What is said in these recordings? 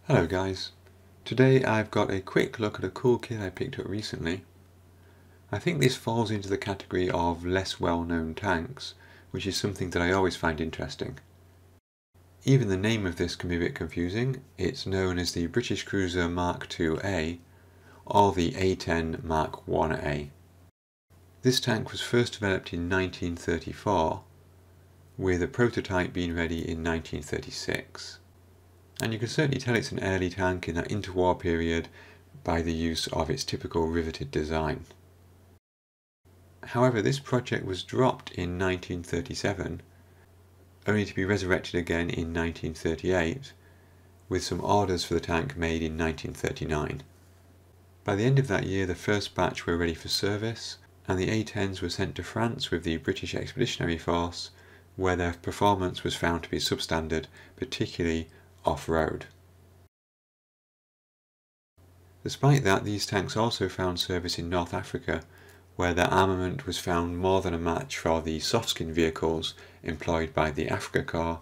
Hello guys, today I've got a quick look at a cool kit I picked up recently. I think this falls into the category of less well-known tanks, which is something that I always find interesting. Even the name of this can be a bit confusing. It's known as the British Cruiser Mk IIA or the A10 Mk IA. This tank was first developed in 1934, with a prototype being ready in 1936. And you can certainly tell it's an early tank in that interwar period by the use of its typical riveted design. However, this project was dropped in 1937, only to be resurrected again in 1938, with some orders for the tank made in 1939. By the end of that year, the first batch were ready for service, and the A10s were sent to France with the British Expeditionary Force, where their performance was found to be substandard, particularly off-road. Despite that, these tanks also found service in North Africa, where their armament was found more than a match for the soft-skin vehicles employed by the Africa Corps,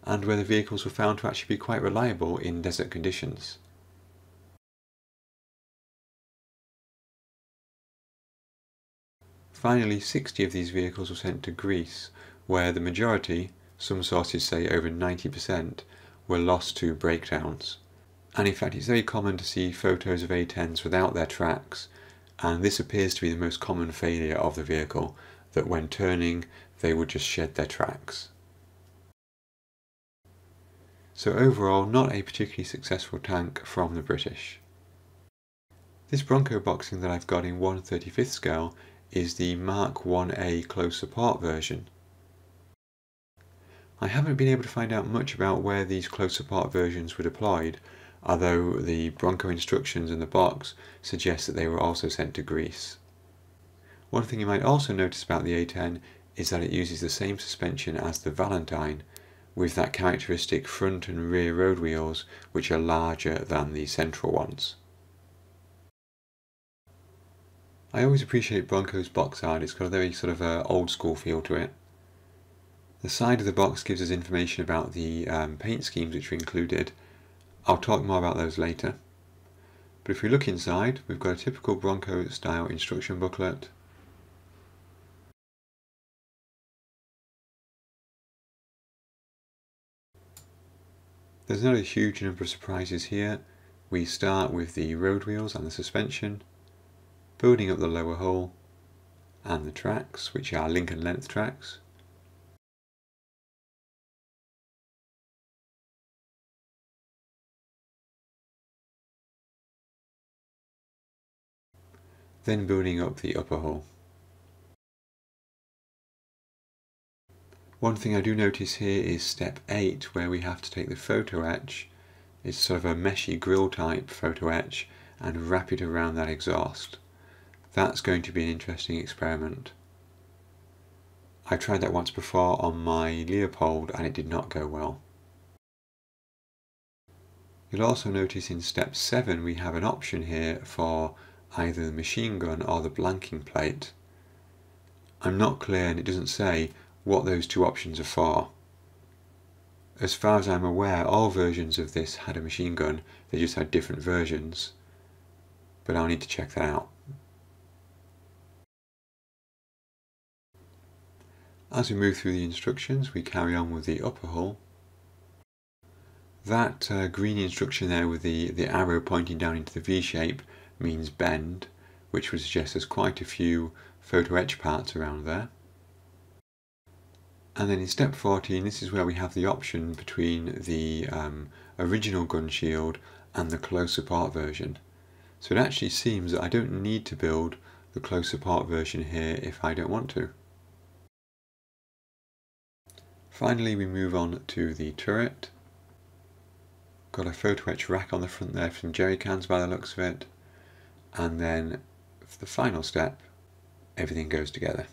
and where the vehicles were found to actually be quite reliable in desert conditions. Finally, 60 of these vehicles were sent to Greece, where the majority, some sources say over 90%, were lost to breakdowns. And in fact, it's very common to see photos of A10s without their tracks, and this appears to be the most common failure of the vehicle, that when turning they would just shed their tracks. So overall, not a particularly successful tank from the British. This Bronco boxing that I've got in 1/35th scale is the Mk IA close support version. I haven't been able to find out much about where these close support versions were deployed, although the Bronco instructions in the box suggest that they were also sent to Greece. One thing you might also notice about the A10 is that it uses the same suspension as the Valentine, with that characteristic front and rear road wheels which are larger than the central ones. I always appreciate Bronco's box art. It's got a very sort of old school feel to it. The side of the box gives us information about the paint schemes which are included. I'll talk more about those later. But if we look inside, we've got a typical Bronco style instruction booklet. There's not a huge number of surprises here. We start with the road wheels and the suspension, building up the lower hull and the tracks, which are link and length tracks. Then building up the upper hull. One thing I do notice here is step 8, where we have to take the photo etch. It's sort of a meshy grill type photo etch and wrap it around that exhaust. That's going to be an interesting experiment. I tried that once before on my Leopold and it did not go well. You'll also notice in step 7 we have an option here for either the machine gun or the blanking plate. I'm not clear, and it doesn't say what those two options are for. As far as I'm aware, all versions of this had a machine gun, they just had different versions, but I'll need to check that out. As we move through the instructions, we carry on with the upper hull. That green instruction there with the arrow pointing down into the V shape means bend, which would suggest there's quite a few photo etch parts around there. And then in step 14, this is where we have the option between the original gun shield and the close support version. So it actually seems that I don't need to build the close support version here if I don't want to. Finally, we move on to the turret. Got a photo etch rack on the front there from jerry cans by the looks of it. And then for the final step, everything goes together.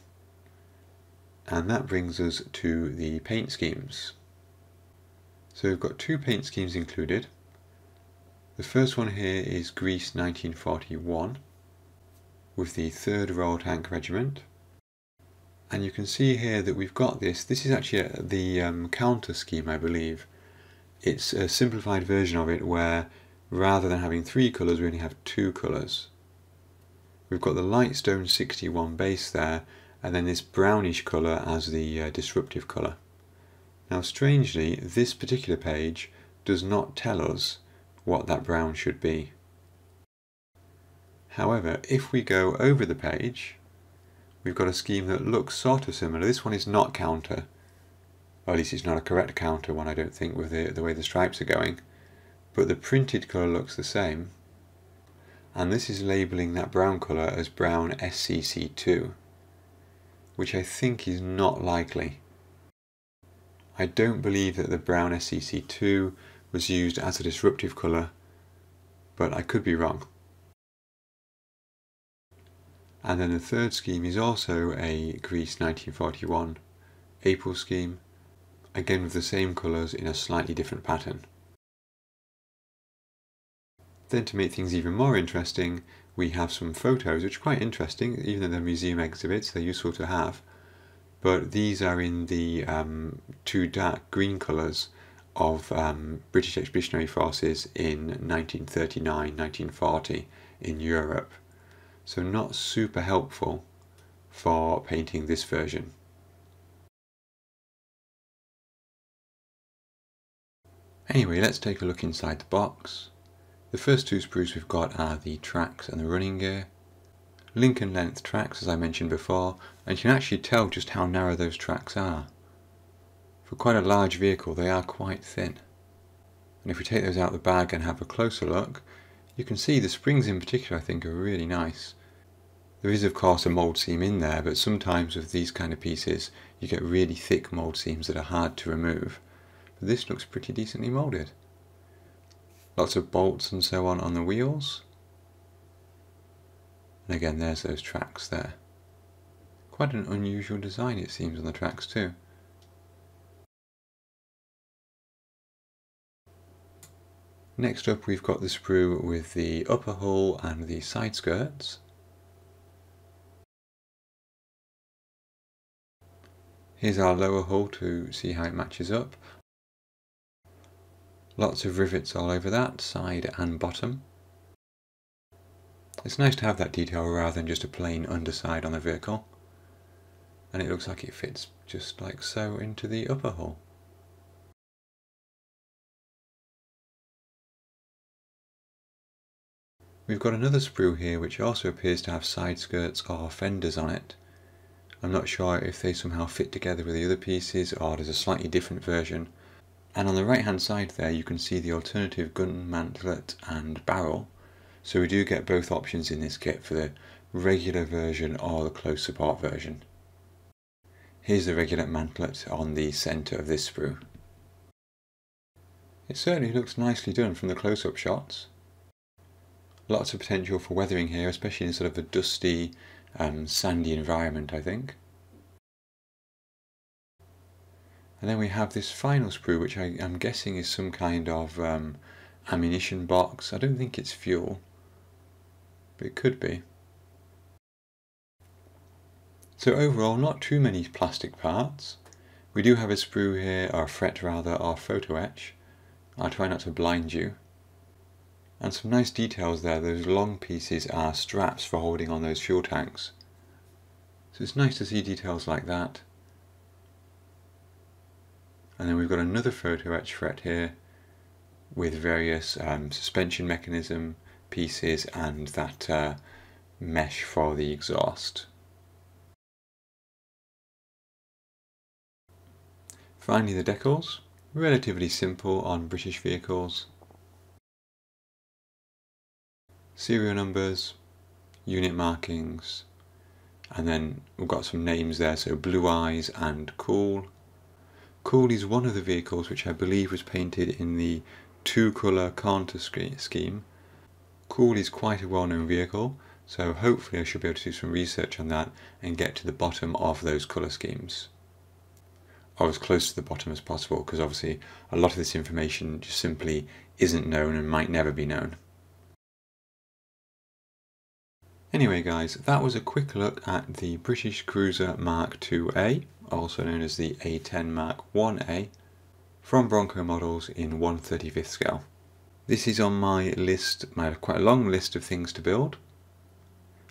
And that brings us to the paint schemes. So we've got two paint schemes included. The first one here is Greece 1941 with the 3rd Royal Tank Regiment. And you can see here that we've got this is actually the counter scheme, I believe. It's a simplified version of it where rather than having 3 colours we only have 2 colours. We've got the Lightstone 61 base there, and then this brownish colour as the disruptive colour. Now strangely, this particular page does not tell us what that brown should be. However, if we go over the page, we've got a scheme that looks sort of similar. This one is not counter, or at least it's not a correct counter one, I don't think, with the way the stripes are going. But the printed colour looks the same, and this is labelling that brown colour as brown SCC2, which I think is not likely. I don't believe that the brown SCC2 was used as a disruptive colour, but I could be wrong. And then the third scheme is also a Greece 1941 April scheme, again with the same colours in a slightly different pattern. Then to make things even more interesting, we have some photos which are quite interesting, even though they're museum exhibits, they're useful to have. But these are in the 2 dark green colours of British Expeditionary Forces in 1939-1940 in Europe. So not super helpful for painting this version. Anyway, let's take a look inside the box. The first 2 sprues we've got are the tracks and the running gear. Lincoln length tracks, as I mentioned before, and you can actually tell just how narrow those tracks are. For quite a large vehicle they are quite thin. And if we take those out of the bag and have a closer look, you can see the springs in particular I think are really nice. There is of course a mould seam in there, but sometimes with these kind of pieces you get really thick mould seams that are hard to remove. But this looks pretty decently moulded. Lots of bolts and so on the wheels. And again there's those tracks there. Quite an unusual design it seems on the tracks too. Next up we've got the sprue with the upper hull and the side skirts. Here's our lower hull to see how it matches up. Lots of rivets all over that, side and bottom. It's nice to have that detail rather than just a plain underside on the vehicle. And it looks like it fits just like so into the upper hull. We've got another sprue here which also appears to have side skirts or fenders on it. I'm not sure if they somehow fit together with the other pieces or there's a slightly different version. And on the right hand side there you can see the alternative gun mantlet and barrel. So we do get both options in this kit for the regular version or the close support version. Here's the regular mantlet on the centre of this sprue. It certainly looks nicely done from the close-up shots. Lots of potential for weathering here, especially in sort of a dusty, sandy environment I think. And then we have this final sprue which I'm guessing is some kind of ammunition box. I don't think it's fuel, but it could be. So overall not too many plastic parts. We do have a sprue here, or a fret rather, or photo etch. I'll try not to blind you. And some nice details there. Those long pieces are straps for holding on those fuel tanks. So it's nice to see details like that. And then we've got another photo etch fret here with various suspension mechanism pieces and that mesh for the exhaust. Finally the decals, relatively simple on British vehicles. Serial numbers, unit markings, and then we've got some names there, so Blue Eyes and Cool. Cool is one of the vehicles which I believe was painted in the 2-colour counter scheme. Cool is quite a well-known vehicle, so hopefully I should be able to do some research on that and get to the bottom of those colour schemes. Or as close to the bottom as possible, because obviously a lot of this information just simply isn't known and might never be known. Anyway guys, that was a quick look at the British Cruiser Mk IIA, also known as the A10 Mk IA, from Bronco models in 1/35th scale. This is on my list, quite a long list of things to build.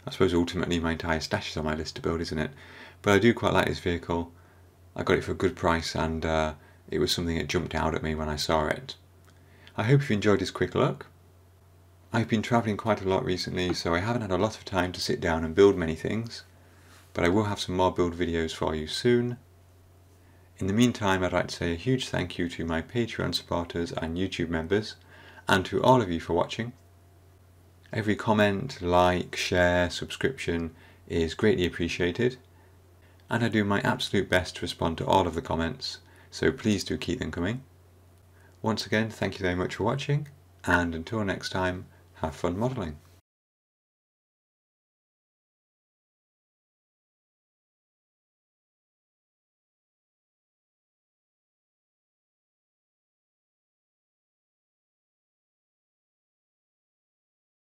I suppose ultimately my entire stash is on my list to build, isn't it? But I do quite like this vehicle. I got it for a good price, and it was something that jumped out at me when I saw it. I hope you've enjoyed this quick look. I've been travelling quite a lot recently, so I haven't had a lot of time to sit down and build many things, but I will have some more build videos for you soon. In the meantime, I'd like to say a huge thank you to my Patreon supporters and YouTube members, and to all of you for watching. Every comment, like, share, subscription is greatly appreciated, and I do my absolute best to respond to all of the comments, so please do keep them coming. Once again, thank you very much for watching, and until next time, have fun modelling.